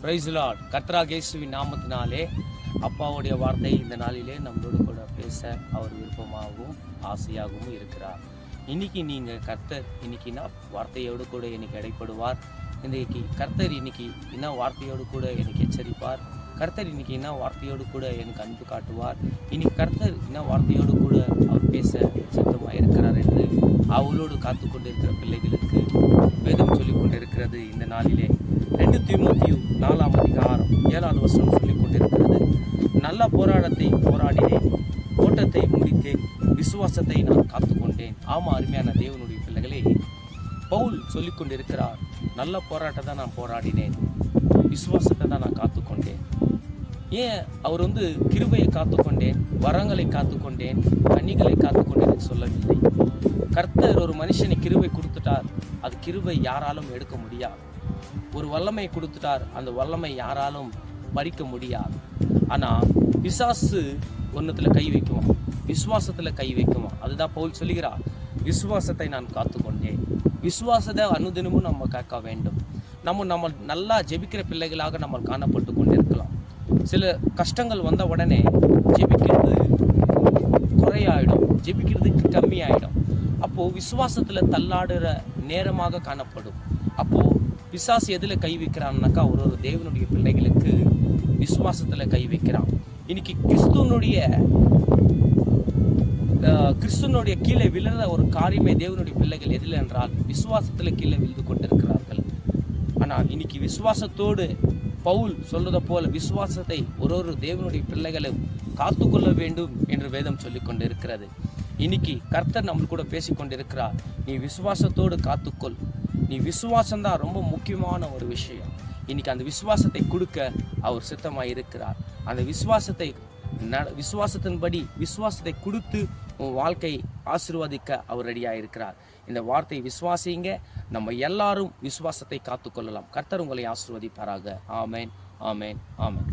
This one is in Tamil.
Price Lord. கர்த்தராகிய இயேசுவின் நாமத்தினாலே அப்பாவுடைய வார்த்தை இந்த நாளிலே நம்மளோடு கூட பேச அவர் விருப்பமாகவும் ஆசையாகவும் இருக்கிறார். இன்னைக்கு நீங்கள் கர்த்தர் இன்னைக்குன்னா வார்த்தையோடு கூட எனக்கு இடைப்படுவார். இன்றைக்கு கர்த்தர் இன்னைக்கு என்ன வார்த்தையோடு கூட எனக்கு எச்சரிப்பார். கர்த்தர் இன்னைக்கு என்ன வார்த்தையோடு கூட எனக்கு அன்பு காட்டுவார். இன்னைக்கு கர்த்தர் என்ன வார்த்தையோடு கூட அவர் பேச சித்தமாக இருக்கிறார் என்று அவளோடு காத்து கொண்டிருக்கிற பிள்ளைகளுக்கு வேதம் சொல்லிக் கொண்டிருக்கிறது. இந்த நாளிலே 2 தீமோத்தேயு 4ஆம் அதிகாரம் 7வது வசனம் சொல்லிக் கொண்டிருக்கிறது. நல்ல போராட்டத்தை போராடினேன், ஓட்டத்தை முடித்தேன், விசுவாசத்தை நான் காத்துக்கொண்டேன். ஆமா, அருமையான தேவனுடைய பிள்ளைகளே, பவுல் சொல்லிக் கொண்டிருக்கிறார். நல்ல போராட்டத்தை நான் போராடினேன், விசுவாசத்தை தான் நான் காத்துக்கொண்டேன். ஏன் அவர் கிருபையை காத்துக்கொண்டேன், வரங்களை காத்துக்கொண்டேன், கனிகளை காத்துக்கொண்டேன் சொல்லவில்லை. கர்த்தர் ஒரு மனுஷனை கிருபை கொடுத்துட்டார், அது கிருபை யாராலும் எடுக்க முடியாது. ஒரு வல்லமை கொடுத்துட்டார், அந்த வல்லமை யாராலும் பறிக்க முடியாது. ஆனால் பிசாசு ஒன்றுத்துல கை வைக்குவான், விசுவாசத்தில் கை வைக்குவான். அதுதான் பவுல் சொல்லுகிறார், விசுவாசத்தை நான் காத்துக்கொண்டேன். விசுவாசத்தை அனுதினமும் நம்ம காக்க வேண்டும். நம்ம நல்லா ஜெபிக்கிற பிள்ளைகளாக நம்ம காணப்பட்டு கொண்டிருக்கலாம். சில கஷ்டங்கள் வந்த உடனே ஜெபிக்கிறது குறையாயிடும், ஜெபிக்கிறதுக்கு கம்மியாயிடும். அப்போது விசுவாசத்தில் தள்ளாடுற நேரமாக காணப்படும். அப்போது பிசாசு எதில் கை வைக்கிறான்னாக்கா, ஒரு தேவனுடைய பிள்ளைகளுக்கு விசுவாசத்தில் கை வைக்கிறான். இன்னைக்கு கிறிஸ்துவனுடைய கீழே விழுற ஒரு காரியமே தேவனுடைய பிள்ளைகள் எதில் என்றால் விசுவாசத்தில் கீழே விழுந்து கொண்டிருக்கிறார்கள். ஆனால் இன்னைக்கு விசுவாசத்தோடு பவுல் சொல்றதை போல விசுவாசத்தை ஒரு தேவனுடைய பிள்ளைகளும் காத்து கொள்ள வேண்டும் என்று வேதம் சொல்லி கொண்டு இருக்கிறது. இன்னைக்கு கர்த்தர் நம்ம கூட பேசிக்கொண்டிருக்கிறார். நீ விசுவாசத்தோடு காத்துக்கொள். நீ விசுவாசம்தான் ரொம்ப முக்கியமான ஒரு விஷயம். இன்னைக்கு அந்த விசுவாசத்தை கொடுக்க அவர் சித்தமாக இருக்கிறார். அந்த விசுவாசத்தின்படி விசுவாசத்தை கொடுத்து உன் வாழ்க்கை ஆசீர்வதிக்க அவர் ரெடியாக இருக்கிறார். இந்த வார்த்தை விசுவாசிங்க. நம்ம எல்லாரும் விசுவாசத்தை காத்துக்கொள்ளலாம். கர்த்தர் உங்களை ஆசீர்வதிப்பாராக. ஆமேன், ஆமேன், ஆமேன்.